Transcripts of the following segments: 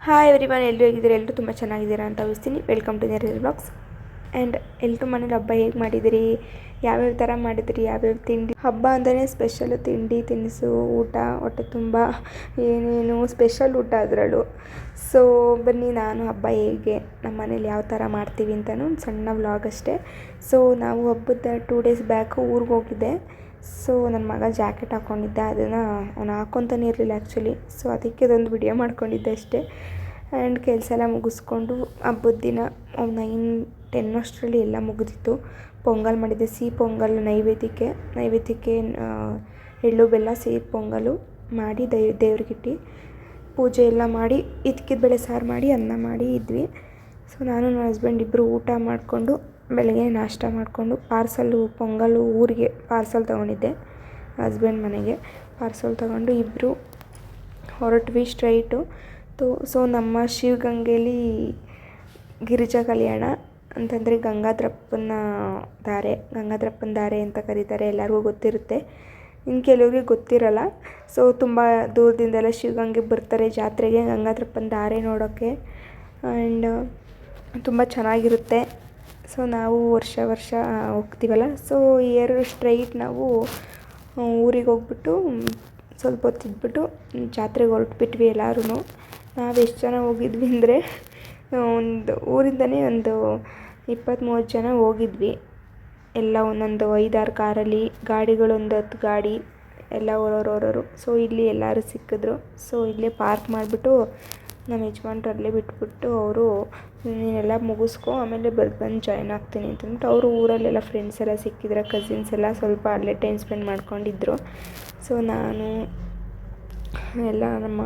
Hi everyone, ಎಲ್ಲರೂ ಹೇಗಿದ್ದೀರಾ? ಎಲ್ಲರೂ ತುಂಬ ಚೆನ್ನಾಗಿದ್ದೀರಾ ಅಂತ ಭಾವಿಸ್ತೀನಿ. Welcome to real vlogs. And ಎಲ್ಲರೂ ಮನೇಲಿ ಹಬ್ಬ ಹೇಗೆ ಮಾಡಿದಿರಿ, ಯಾವ್ಯಾವ ಥರ ಮಾಡಿದಿರಿ, ಯಾವ್ಯಾವ ತಿಂಡಿ. ಹಬ್ಬ ಅಂತಲೇ ಸ್ಪೆಷಲು ತಿಂಡಿ ತಿನಿಸು, ಊಟ, ಹೊಟ್ಟೆ ತುಂಬ ಏನೇನು ಸ್ಪೆಷಲ್ ಊಟ ಅದರಲ್ಲೂ. ಸೊ ಬನ್ನಿ, ನಾನು ಹಬ್ಬ ಹೇಗೆ ನಮ್ಮ ಮನೇಲಿ ಯಾವ ಥರ ಮಾಡ್ತೀವಿ ಅಂತಲೂ ಒಂದು ಸಣ್ಣ ವ್ಲಾಗ್ ಅಷ್ಟೇ. ಸೊ ನಾವು ಹಬ್ಬದ 2 ಡೇಸ್ ಬ್ಯಾಕು ಊರಿಗೆ ಹೋಗಿದ್ದೆ. ಸೊ ನನ್ನ ಮಗ ಜಾಕೆಟ್ ಹಾಕ್ಕೊಂಡಿದ್ದ, ಅದನ್ನು ಅವನು ಹಾಕ್ಕೊತಾನೆ ಇರಲಿಲ್ಲ ಆ್ಯಕ್ಚುಲಿ. ಸೊ ಅದಕ್ಕೆ ಅದೊಂದು ವಿಡಿಯೋ ಮಾಡ್ಕೊಂಡಿದ್ದೆ ಅಷ್ಟೇ. ಆ್ಯಂಡ್ ಕೆಲಸ ಎಲ್ಲ ಮುಗಿಸ್ಕೊಂಡು ಹಬ್ಬದ ದಿನ 9-10 ಅಷ್ಟರಲ್ಲಿ ಎಲ್ಲ ಮುಗಿದಿತ್ತು. ಪೊಂಗಲ್ ಮಾಡಿದ್ದೆ, ಸಿಹಿ ಪೊಂಗಲ್ ನೈವೇದ್ಯಕ್ಕೆ ಎಳ್ಳು ಬೆಲ್ಲ ಸಿಹಿ ಪೊಂಗಲು ಮಾಡಿ ದೇವ್ರಿಗಿಟ್ಟು ಪೂಜೆ ಎಲ್ಲ ಮಾಡಿ ಇದ್ಕಿದ ಬೇಳೆ ಸಾರು ಮಾಡಿ ಅನ್ನ ಮಾಡಿ ಇದ್ವಿ. ಸೊ ನಾನು ನನ್ನ ಹಸ್ಬೆಂಡ್ ಇಬ್ಬರು ಊಟ ಮಾಡಿಕೊಂಡು ಬೆಳಗ್ಗೆ ನಾಷ್ಟ ಮಾಡಿಕೊಂಡು ಪೊಂಗಲು ಊರಿಗೆ ಪಾರ್ಸಲ್ ತೊಗೊಂಡಿದ್ದೆ. ಹಸ್ಬೆಂಡ್ ಮನೆಗೆ ಪಾರ್ಸಲ್ ತೊಗೊಂಡು ಇಬ್ಬರು ಹೊರಟ್ವಿ ಸ್ಟ್ರೈಟು. ಸೊ ನಮ್ಮ ಶಿವಗಂಗೆಯಲ್ಲಿ ಗಿರಿಜಾ ಕಲ್ಯಾಣ ಅಂತಂದರೆ ಗಂಗಾಧರಪ್ಪನ ಧಾರೆ ಅಂತ ಕರೀತಾರೆ. ಎಲ್ಲರಿಗೂ ಗೊತ್ತಿರುತ್ತೆ, ಇನ್ನು ಕೆಲವ್ರಿಗೆ ಗೊತ್ತಿರಲ್ಲ. ಸೊ ತುಂಬ ದೂರದಿಂದೆಲ್ಲ ಶಿವಗಂಗೆ ಬರ್ತಾರೆ ಜಾತ್ರೆಗೆ, ಗಂಗಾಧರಪ್ಪನ ಧಾರೆ ನೋಡೋಕ್ಕೆ. ಆ್ಯಂಡ್ ತುಂಬ ಚೆನ್ನಾಗಿರುತ್ತೆ. ಸೊ ನಾವು ವರ್ಷ ಹೋಗ್ತೀವಲ್ಲ. ಸೊ ಇಯರ್ ಸ್ಟ್ರೈಟ್ ನಾವು ಊರಿಗೆ ಹೋಗ್ಬಿಟ್ಟು ಸ್ವಲ್ಪ ಹೊತ್ತು ಇದ್ಬಿಟ್ಟು ಜಾತ್ರೆಗೆ ಹೊರಟ್ಬಿಟ್ವಿ ಎಲ್ಲರೂ. ನಾವು ಎಷ್ಟು ಜನ ಹೋಗಿದ್ವಿ ಅಂದರೆ ಒಂದು ಊರಿಂದನೇ ಒಂದು 20-30 ಜನ ಹೋಗಿದ್ವಿ. ಎಲ್ಲ ಒಂದೊಂದು 5-6 ಕಾರಲ್ಲಿ, ಗಾಡಿಗಳು ಒಂದು 10 ಗಾಡಿ, ಎಲ್ಲ ಹೊರೋರು. ಸೊ ಇಲ್ಲಿ ಎಲ್ಲರೂ ಸಿಕ್ಕಿದ್ರು. ಸೊ ಇಲ್ಲೇ ಪಾರ್ಕ್ ಮಾಡಿಬಿಟ್ಟು ನಮ್ಮ ಯಜಮಾನ್ರು ಅಲ್ಲೇ ಬಿಟ್ಬಿಟ್ಟು ಅವರು ನೀನೆಲ್ಲ ಮುಗಿಸ್ಕೊ ಆಮೇಲೆ ಬಂದು ಜಾಯ್ನ್ ಆಗ್ತೀನಿ ಅಂತಂದ್ಬಿಟ್ಟು ಅವರು ಊರಲ್ಲೆಲ್ಲ ಫ್ರೆಂಡ್ಸ್ ಎಲ್ಲ ಸಿಕ್ಕಿದ್ರೆ, ಕಸಿನ್ಸ್ ಎಲ್ಲ ಸ್ವಲ್ಪ ಅಲ್ಲೇ ಟೈಮ್ ಸ್ಪೆಂಡ್ ಮಾಡ್ಕೊಂಡಿದ್ರು. ಸೊ ನಾನು ಎಲ್ಲ ನಮ್ಮ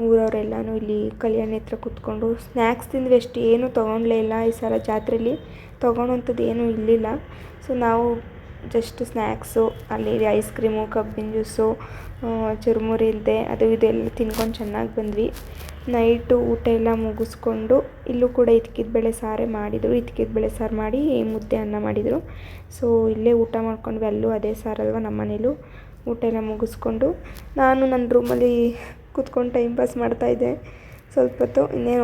ಊರವರೆಲ್ಲನೂ ಇಲ್ಲಿ ಕಲ್ಯಾಣಿ ಹತ್ರ ಕೂತ್ಕೊಂಡು ಸ್ನ್ಯಾಕ್ಸ್ ತಿಂದ್ವಿ ಅಷ್ಟು. ಏನೂ ತೊಗೊಳ್ಲೇ ಇಲ್ಲ ಈ ಸಲ ಜಾತ್ರೆಯಲ್ಲಿ, ತೊಗೊಳೋಂಥದ್ದು ಏನೂ ಇರಲಿಲ್ಲ. ಸೊ ನಾವು ಜಸ್ಟ್ ಸ್ನ್ಯಾಕ್ಸು, ಅಲ್ಲಿ ಐಸ್ ಕ್ರೀಮು, ಕಬ್ಬಿನ ಜ್ಯೂಸು, ಚುರುಮುರಿ ಇದ್ದೆ, ಅದು ಇದೆಲ್ಲ ತಿನ್ಕೊಂಡು ಚೆನ್ನಾಗಿ ಬಂದ್ವಿ. ನೈಟು ಊಟ ಎಲ್ಲ ಮುಗಿಸ್ಕೊಂಡು ಇಲ್ಲೂ ಕೂಡ ಇದ್ಕಿದ ಬೇಳೆ ಸಾರೇ ಮಾಡಿದರು. ಇದ್ಕಿದ ಬೇಳೆ ಸಾರು ಮಾಡಿ ಮುದ್ದೆ ಅನ್ನ ಮಾಡಿದರು. ಸೊ ಇಲ್ಲೇ ಊಟ ಮಾಡ್ಕೊಂಡ್ವಿ. ಅಲ್ಲೂ ಅದೇ ಸಾರಲ್ವ ನಮ್ಮ ಮನೇಲೂ. ಊಟ ಎಲ್ಲ ಮುಗಿಸ್ಕೊಂಡು ನಾನು ನನ್ನ ರೂಮಲ್ಲಿ ಕೂತ್ಕೊಂಡು ಟೈಮ್ ಪಾಸ್ ಮಾಡ್ತಾಯಿದ್ದೆ ಸ್ವಲ್ಪ ಹೊತ್ತು. ಇನ್ನೇನು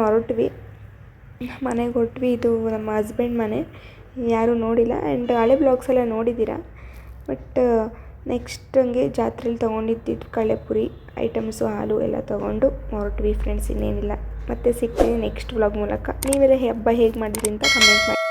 ಮನೆಗೆ ಹೊರಟ್ವಿ. ಇದು ನಮ್ಮ ಹಸ್ಬೆಂಡ್ ಮನೆ, ಯಾರೂ ನೋಡಿಲ್ಲ. ಆ್ಯಂಡ್ ಹಳೆ ಬ್ಲಾಗ್ಸ್ ಎಲ್ಲ ನೋಡಿದ್ದೀರಾ. ಬಟ್ ನೆಕ್ಸ್ಟ್ ಹಂಗೆ ಜಾತ್ರೆಯಲ್ಲಿ ತೊಗೊಂಡಿದ್ದು ಕಳ್ಳೆಪುರಿ ಐಟಮ್ಸು, ಹಾಲು ಎಲ್ಲ ತೊಗೊಂಡು ಹೊರಟ್ವಿ ಫ್ರೆಂಡ್ಸ್. ಇನ್ನೇನಿಲ್ಲ, ಮತ್ತೆ ಸಿಗ್ತೀನಿ ನೆಕ್ಸ್ಟ್ ವ್ಲಾಗ್ ಮೂಲಕ. ನೀವೆಲ್ಲ ಹಬ್ಬ ಹೇಗೆ ಮಾಡಿದ್ರಿ ಅಂತ ಕಮೆಂಟ್ ಮಾಡಿ.